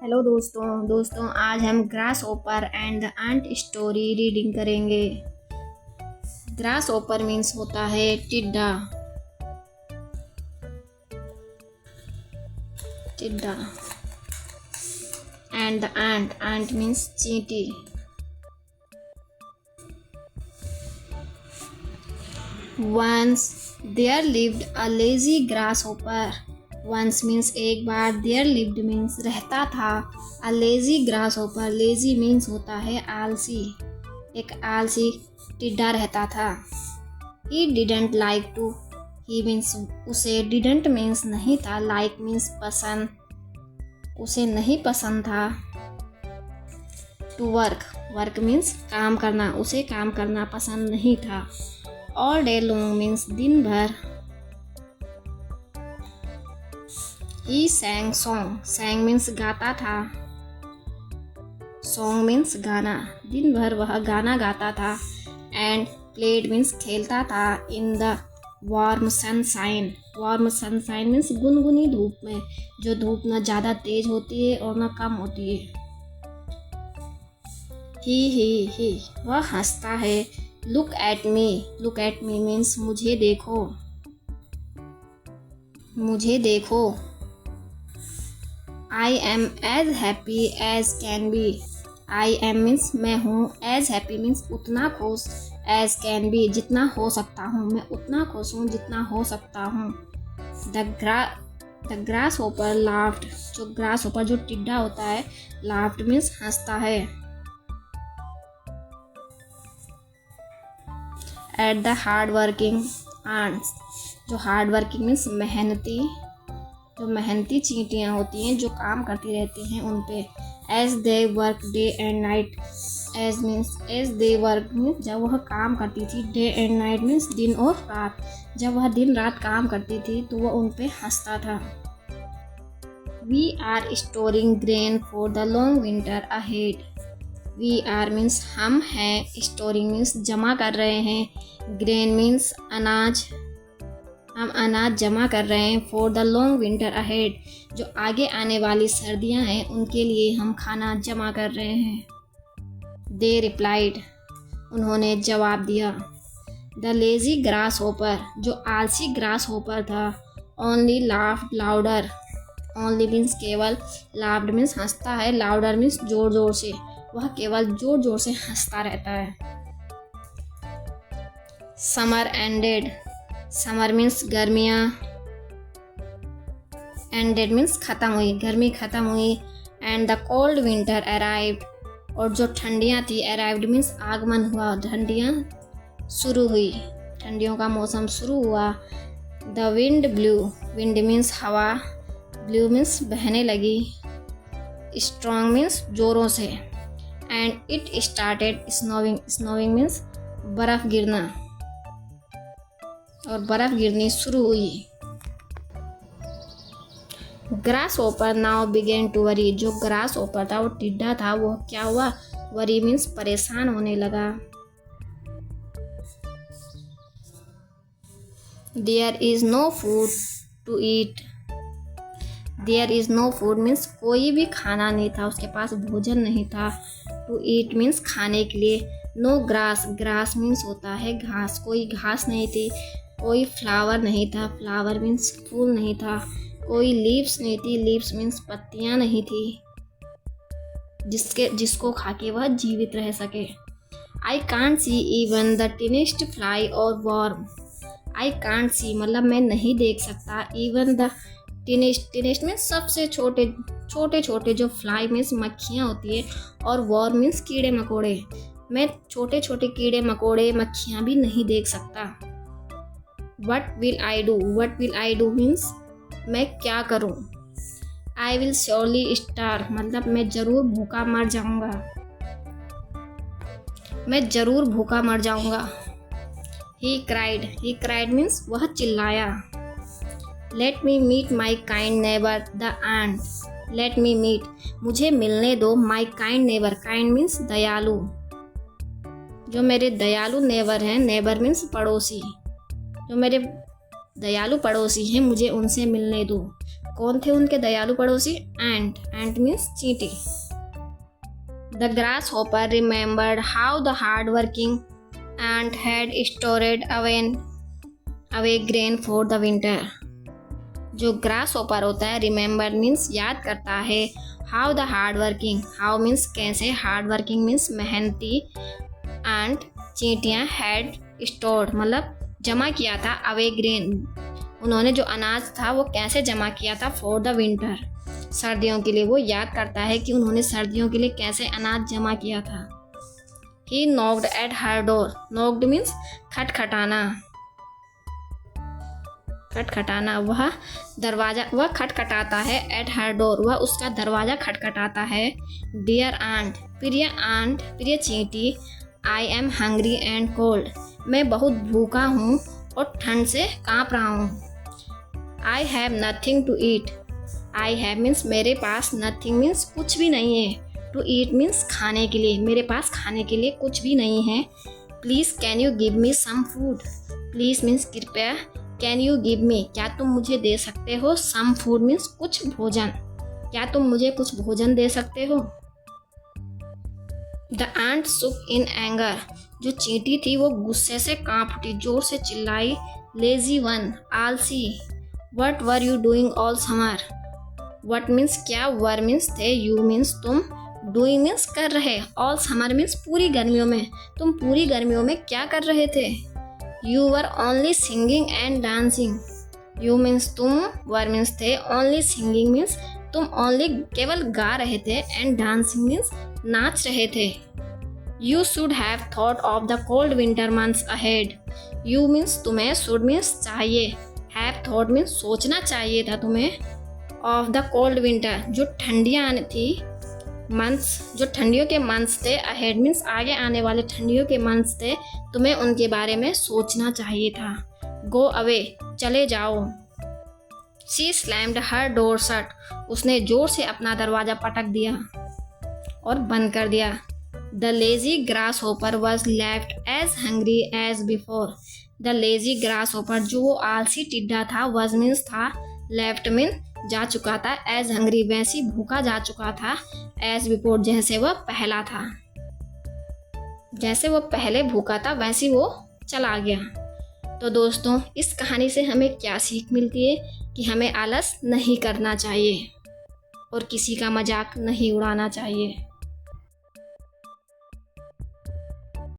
Hello दोस्तों आज हम grasshopper and the ant story reading करेंगे। ग्रास ओपर मीन्स होता है टिड्डा। एंड द एंट मीन्स चींटी। Once there lived a lazy grasshopper. Once means एक बार, देयर लिव्ड मीन्स रहता था, a lazy grasshopper, lazy means होता है आलसी, एक आलसी टिड्डा रहता था। He didn't like to, he means उसे, डिडंट मीन्स नहीं था, लाइक मीन्स पसंद, उसे नहीं पसंद था। टू वर्क, वर्क मीन्स काम करना, उसे काम करना पसंद नहीं था। ऑल डे लॉन्ग मीन्स दिन भर। ही sang song, sang मीन्स गाता था, सॉन्ग मीन्स गाना, दिन भर वह गाना गाता था। एंड प्लेड मीन्स खेलता था। In the warm sunshine, warm sunshine means गुनगुनी धूप में, जो धूप न ज़्यादा तेज होती है और न कम होती है। ही वह हंसता है। लुक एट मी मीन्स मुझे देखो, मुझे देखो। I am as happy as can be, I am means मैं हूँ, एज हैप्पी मीन्स उतना खुश, एज कैन बी जितना हो सकता हूँ, मैं उतना खुश हूँ जितना हो सकता हूँ। द ग्रास ओपर लाफ्ड, जो ग्रास ओपर जो टिड्डा होता है, लाफ्ड मीन्स हंसता है। At the hard working ants, जो हार्ड वर्किंग मीन्स मेहनती, जो मेहनती चींटियाँ होती हैं जो काम करती रहती हैं उन पे। As they work day and night, as they work means जब वह काम करती थी, डे एंड नाइट मीन्स दिन और रात, जब वह दिन रात काम करती थी तो वह उन पे हंसता था। We are storing grain for the long winter ahead. We are means हम हैं, स्टोरिंग मीन्स जमा कर रहे हैं, ग्रेन मीन्स अनाज, हम अनाज जमा कर रहे हैं। For the long winter ahead, जो आगे आने वाली सर्दियां हैं उनके लिए हम खाना जमा कर रहे हैं। दे रिप्लाइड, उन्होंने जवाब दिया। द लेजी ग्रास होपर, जो आलसी ग्रास होपर था, only laughed louder, only means केवल, लाफ्ड मीन्स हंसता है, लाउडर मीन्स जोर जोर से, वह केवल जोर जोर से हंसता रहता है। समर एंडेड, समर मीन्स गर्मियाँ, एंडेड मीन्स ख़त्म हुई, गर्मी ख़त्म हुई। And the cold winter arrived, और जो ठंडियाँ थी, अराइव्ड मीन्स आगमन हुआ, ठंडियाँ शुरू हुई, ठंडियों का मौसम शुरू हुआ। The wind blue, wind means हवा, ब्लू मीन्स बहने लगी, स्ट्रॉन्ग मीन्स जोरों से। एंड इट स्टार्टेड स्नोविंग, स्नोविंग मीन्स बर्फ़ गिरना, और बर्फ़ गिरनी शुरू हुई। ग्रास ओपर नाउ बिगेन टू वरी, जो ग्रास ओपर था, वो टिड्डा था, वो क्या हुआ, वरी मीन्स परेशान होने लगा। There is no food to eat, there is no food means कोई भी खाना नहीं था, उसके पास भोजन नहीं था। टू ईट मीन्स खाने के लिए। नो ग्रास, ग्रास मीन्स होता है घास, कोई घास नहीं थी। कोई फ्लावर नहीं था, फ्लावर मीन्स फूल नहीं था। कोई लीव्स नहीं थी, लीव्स मीन्स पत्तियाँ नहीं थी जिसको खा के वह जीवित रह सके। I can't see even the tiniest fly और वर्म, आई कांट सी मतलब मैं नहीं देख सकता, even the tiniest, tiniest means सबसे छोटे छोटे छोटे, जो फ्लाई मीन्स मक्खियाँ होती है, और वर्म मीन्स कीड़े मकोड़े, मैं छोटे छोटे कीड़े मकोड़े मक्खियाँ भी नहीं देख सकता। What will I do, what will I do means मैं क्या करूँ। आई विल श्योरली स्टार्व, मतलब मैं ज़रूर भूखा मर जाऊँगा, मैं ज़रूर भूखा मर जाऊँगा। ही क्राइड मीन्स वह चिल्लाया। Let me meet my kind neighbour the ant, let me meet मुझे मिलने दो, my kind neighbour, kind means दयालु, जो मेरे दयालु नेबर हैं, नेबर मीन्स पड़ोसी, जो मेरे दयालु पड़ोसी हैं, मुझे उनसे मिलने दो। कौन थे उनके दयालु पड़ोसी? एंट मीन्स चींटी। The grass hopper remembered how the hard working ant had storeyed away grain for the winter. जो ग्रास हॉपर होता है, रिमेंबर मीन्स याद करता है, how the hard working, how means कैसे, हार्ड वर्किंग मीन्स मेहनती, एंड चींटियाँ हैड स्टोर्ड मतलब जमा किया था, अवे ग्रेन उन्होंने जो अनाज था वो कैसे जमा किया था, फॉर द विंटर सर्दियों के लिए। वो याद करता है कि उन्होंने सर्दियों के लिए कैसे अनाज जमा किया था। He knocked at her door, knocked means खटखटाना, खटखटाना, वह खटखटाता है, एट हर डोर वह उसका दरवाज़ा खटखटाता है। डियर आंट, प्रिय चींटी, I am hungry and cold, मैं बहुत भूखा हूँ और ठंड से काँप रहा हूँ। I have nothing to eat, I have means मेरे पास, नथिंग मीन्स कुछ भी नहीं है, टू ईट मीन्स खाने के लिए, मेरे पास खाने के लिए कुछ भी नहीं है। Please can you give me some food, please means कृपया, कैन यू गिव मी क्या तुम मुझे दे सकते हो, सम फूड मीन्स कुछ भोजन, क्या तुम मुझे कुछ भोजन दे सकते हो। द आंट सुक इन एंगर, जो चींटी थी वो गुस्से से कांप उठी, जोर से चिल्लाई। लेजी वन, आलसी। What were you doing all summer, what means क्या, वर मीन्स थे, यू मीन्स तुम, डूइंग मीन्स कर रहे, ऑल समर मीन्स पूरी गर्मियों में, तुम पूरी गर्मियों में क्या कर रहे थे। You were only singing and dancing, you means तुम, वर मीन्स थे, ओनली सिंगिंग मीन्स तुम ओनली केवल गा रहे थे, एंड डांसिंग मीन्स नाच रहे थे। You should have thought of the cold winter months ahead, you means तुम्हें, शुड मीन्स चाहिए, हैव थॉट मीन्स सोचना चाहिए था तुम्हें, ऑफ द कोल्ड विंटर जो ठंडियाँ थी, मंथ्स जो ठंडियों के मंथ्स थे, अहेड मीन्स आगे आने वाले ठंडियों के मंथ्स थे, तुम्हें उनके बारे में सोचना चाहिए था। गो अवे, चले जाओ। She slammed her door shut, उसने जोर से अपना दरवाज़ा पटक दिया और बंद कर दिया। The lazy grasshopper was left as hungry as before, the lazy grasshopper जो वो आलसी टिड्डा था, वॉज मीन्स था, लेफ्ट मीन जा चुका था, एज हंग्री वैसी भूखा जा चुका था, एज बिफोर जैसे वह पहला था, जैसे वो पहले भूखा था वैसे वो चला गया। तो दोस्तों, इस कहानी से हमें क्या सीख मिलती है कि हमें आलस नहीं करना चाहिए और किसी का मजाक नहीं उड़ाना चाहिए।